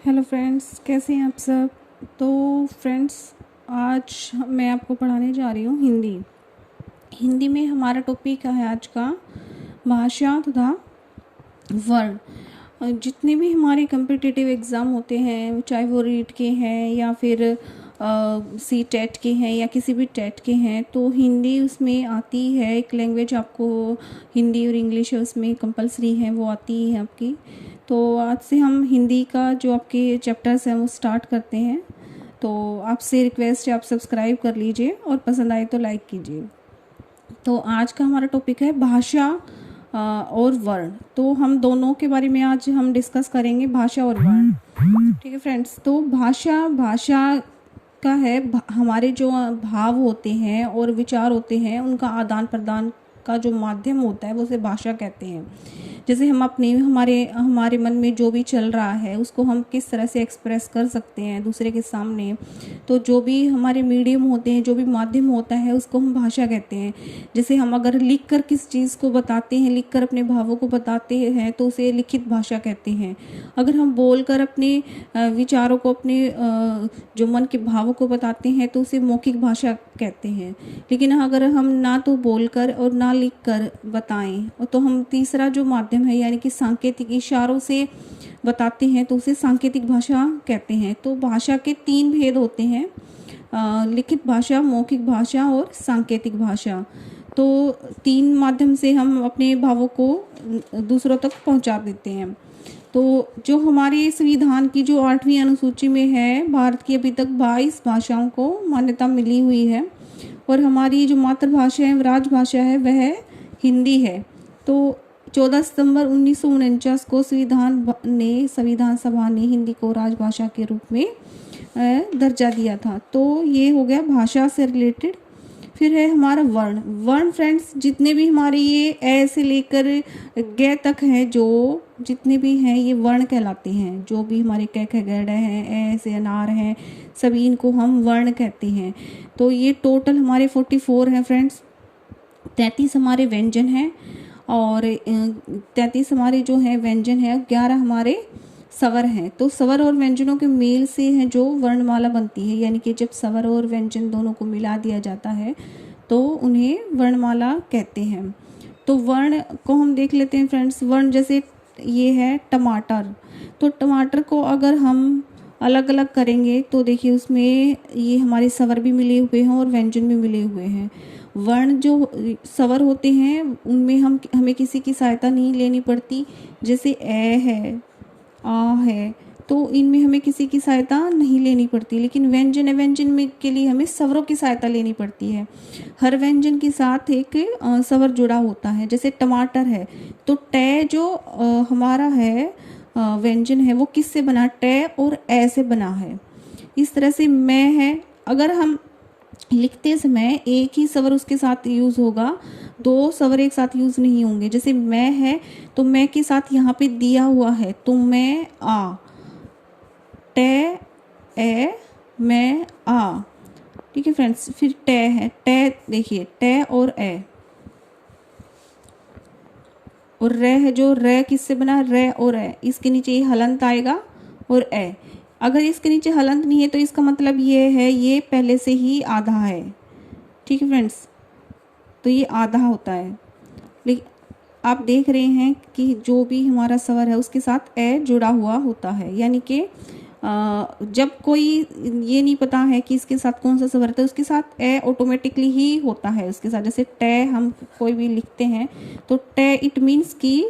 Hello friends, कैसे हैं आप सब। तो फ्रेंड्स, आज मैं आपको पढ़ाने जा रही हूँ हिंदी। हिंदी में हमारा टॉपिक है आज का भाषा तथा वर्ण। जितने भी हमारे कम्पिटिटिव एग्ज़ाम होते हैं, चाहे वो रीट के हैं या फिर सी टेट के हैं या किसी भी टेट के हैं, तो हिंदी उसमें आती है। एक लैंग्वेज आपको हिंदी और इंग्लिश है उसमें कंपलसरी है, वो आती है आपकी। तो आज से हम हिंदी का जो आपके चैप्टर्स हैं वो स्टार्ट करते हैं। तो आपसे रिक्वेस्ट है, आप सब्सक्राइब कर लीजिए और पसंद आए तो लाइक कीजिए। तो आज का हमारा टॉपिक है भाषा और वर्ण। तो हम दोनों के बारे में आज हम डिस्कस करेंगे, भाषा और वर्ण। ठीक है फ्रेंड्स। तो भाषा का है हमारे जो भाव होते हैं और विचार होते हैं, उनका आदान प्रदान का जो माध्यम होता है वो उसे भाषा कहते हैं। जैसे हम अपने हमारे मन में जो भी चल रहा है उसको हम किस तरह से एक्सप्रेस कर सकते हैं दूसरे के सामने। तो जो भी हमारे मीडियम होते हैं, जो भी माध्यम होता है, उसको हम भाषा कहते हैं। जैसे हम अगर लिख कर किस चीज़ को बताते हैं, लिख कर अपने भावों को बताते हैं, तो उसे लिखित भाषा कहते हैं। अगर हम बोल कर अपने विचारों को, अपने जो मन के भावों को बताते हैं, तो उसे मौखिक भाषा कहते हैं। लेकिन अगर हम ना तो बोलकर और ना लिख कर बताएं, तो हम तीसरा जो माध्यम है यानी कि सांकेतिक इशारों से बताते हैं, तो उसे सांकेतिक भाषा कहते हैं। तो भाषा के 3 भेद होते हैं, लिखित भाषा, मौखिक भाषा और सांकेतिक भाषा। तो 3 माध्यम से हम अपने भावों को दूसरों तक पहुंचा देते हैं। तो जो हमारे संविधान की जो 8वीं अनुसूची में है, भारत की अभी तक 22 भाषाओं को मान्यता मिली हुई है और हमारी जो मातृभाषा है, राजभाषा है, वह हिंदी है। तो 14 सितंबर 1949 को संविधान सभा ने हिंदी को राजभाषा के रूप में दर्जा दिया था। तो ये हो गया भाषा से रिलेटेड। फिर है हमारा वर्ण फ्रेंड्स, जितने भी हमारे ये ए से लेकर ग तक हैं, जो जितने भी हैं ये वर्ण कहलाते हैं। जो भी हमारे क ख ग ढ हैं, ए से अनार हैं, सभी इनको हम वर्ण कहते हैं। तो ये टोटल हमारे 44 हैं फ्रेंड्स। 33 हमारे व्यंजन हैं और 33 हमारे जो हैं व्यंजन हैं, 11 हमारे स्वर हैं। तो स्वर और व्यंजनों के मेल से है जो वर्णमाला बनती है, यानी कि जब स्वर और व्यंजन दोनों को मिला दिया जाता है तो उन्हें वर्णमाला कहते हैं। तो वर्ण को हम देख लेते हैं फ्रेंड्स। वर्ण जैसे ये है टमाटर, तो टमाटर को अगर हम अलग अलग करेंगे तो देखिए उसमें ये हमारे स्वर भी मिले हुए हैं और व्यंजन भी मिले हुए हैं। वर्ण जो स्वर होते हैं उनमें हमें किसी की सहायता नहीं लेनी पड़ती। जैसे ए है, आ है, तो इनमें हमें किसी की सहायता नहीं लेनी पड़ती। लेकिन व्यंजन में के लिए हमें स्वरों की सहायता लेनी पड़ती है। हर व्यंजन के साथ एक स्वर जुड़ा होता है। जैसे टमाटर है तो टे जो हमारा है व्यंजन है, वो किससे बना, टे और ए से बना है। इस तरह से मैं है, अगर हम लिखते समय एक ही स्वर उसके साथ यूज़ होगा, 2 स्वर एक साथ यूज़ नहीं होंगे। जैसे मैं है तो मैं के साथ यहाँ पे दिया हुआ है, तो मैं आ, टे ए, मैं आ। ठीक है फ्रेंड्स। फिर टे है, टे देखिए टे और ए, और रे है जो रे किससे बना, रे और ए, इसके नीचे ये हलंत आएगा और ए। अगर इसके नीचे हलंत नहीं है तो इसका मतलब ये है ये पहले से ही आधा है। ठीक है फ्रेंड्स, तो ये आधा होता है। लेकिन आप देख रहे हैं कि जो भी हमारा स्वर है उसके साथ ए जुड़ा हुआ होता है, यानी कि जब कोई ये नहीं पता है कि इसके साथ कौन सा स्वर है तो उसके साथ ए ऑटोमेटिकली ही होता है उसके साथ। जैसे टे हम कोई भी लिखते हैं तो टे इट मीन्स कि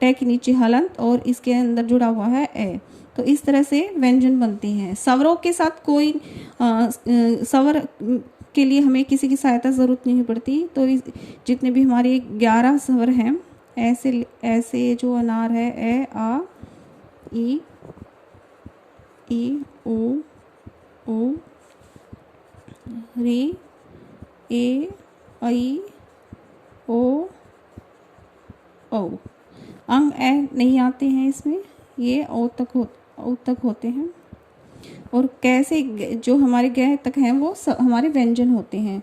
टे के नीचे हलंत और इसके अंदर जुड़ा हुआ है ए। तो इस तरह से व्यंजन बनते हैं। स्वरों के साथ कोई स्वर के लिए हमें किसी की सहायता ज़रूरत नहीं पड़ती। तो जितने भी हमारे 11 स्वर हैं, ऐसे जो अनार है, ए, आ, ई ओ रे, ए, आई, ओ अंग ए नहीं आते हैं इसमें, ये ओ तक होते हैं। और कैसे जो हमारे गह तक हैं वो हमारे व्यंजन होते हैं।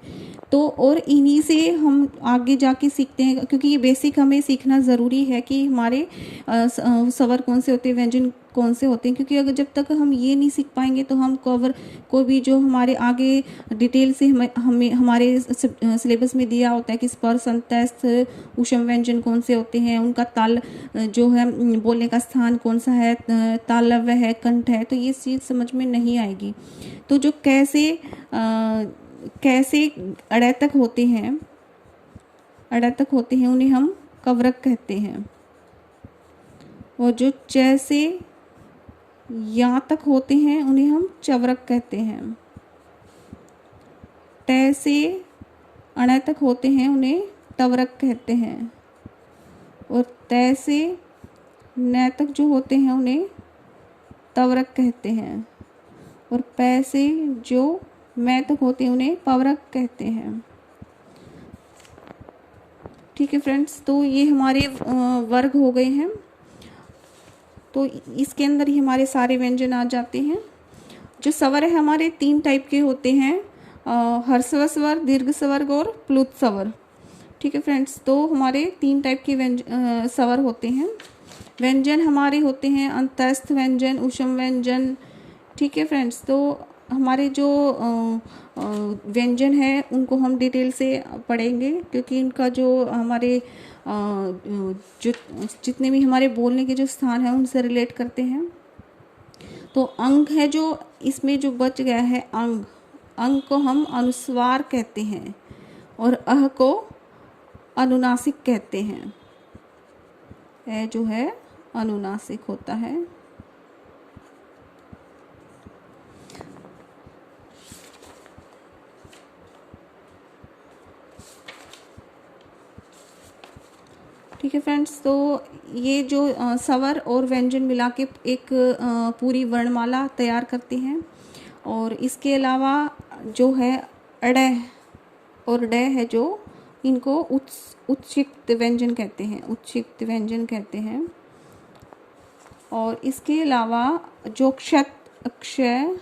तो और इन्हीं से हम आगे जाके सीखते हैं, क्योंकि ये बेसिक हमें सीखना ज़रूरी है कि हमारे स्वर कौन से होते हैं, व्यंजन कौन से होते हैं, क्योंकि अगर जब तक हम ये नहीं सीख पाएंगे तो हम कवर कोई भी जो हमारे आगे डिटेल से हमें हमारे सिलेबस में दिया होता है कि स्पर्श अंतस्थ ऊष्म व्यंजन कौन से होते हैं, उनका ताल जो है बोलने का स्थान कौन सा है, तालव्य है, कंठ है, तो ये चीज़ समझ में नहीं आएगी। तो जो कैसे अड़ैतक होते हैं, उन्हें हम कवरक कहते हैं। और जो च से या तक होते हैं उन्हें हम चवरक कहते हैं। ट से अण तक होते हैं उन्हें तवरक कहते हैं। और त से न तक जो होते हैं उन्हें तवरक कहते हैं। और प से जो मैं तक होते हैं उन्हें पवरक कहते हैं। ठीक है फ्रेंड्स, तो ये हमारे वर्ग हो गए हैं। तो इसके अंदर ही हमारे सारे व्यंजन आ जाते हैं। जो स्वर है हमारे 3 टाइप के होते हैं, ह्रस्व स्वर, दीर्घ स्वर और प्लुत स्वर। ठीक है फ्रेंड्स, तो हमारे 3 टाइप के स्वर होते हैं। व्यंजन हमारे होते हैं अंतस्थ व्यंजन, ऊष्म व्यंजन। ठीक है फ्रेंड्स, तो हमारे जो व्यंजन है उनको हम डिटेल से पढ़ेंगे, क्योंकि इनका जो हमारे जो जितने भी हमारे बोलने के जो स्थान हैं उनसे रिलेट करते हैं। तो अंग है जो इसमें जो बच गया है, अंग को हम अनुस्वार कहते हैं और अह को अनुनासिक कहते हैं। जो है अनुनासिक होता है। ठीक है फ्रेंड्स, तो ये जो स्वर और व्यंजन मिला के एक पूरी वर्णमाला तैयार करते हैं। और इसके अलावा जो है अड़ और ड है जो, इनको उत्क्षिप्त व्यंजन कहते हैं। और इसके अलावा जो क्षत, अक्षय,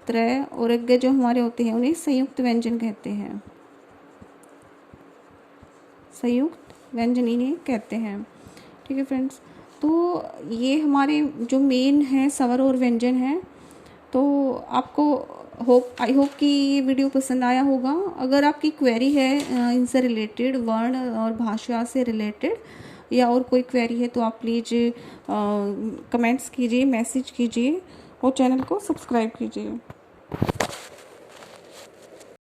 त्रय और यज्ञ जो हमारे होते हैं उन्हें संयुक्त व्यंजन कहते हैं। संयुक्त व्यंजन इन्हें कहते हैं। ठीक है फ्रेंड्स, तो ये हमारे जो मेन है स्वर और व्यंजन हैं। तो आपको आई होप कि ये वीडियो पसंद आया होगा। अगर आपकी क्वेरी है इनसे रिलेटेड, वर्ण और भाषा से रिलेटेड, या और कोई क्वेरी है तो आप प्लीज़ कमेंट्स कीजिए, मैसेज कीजिए और चैनल को सब्सक्राइब कीजिए।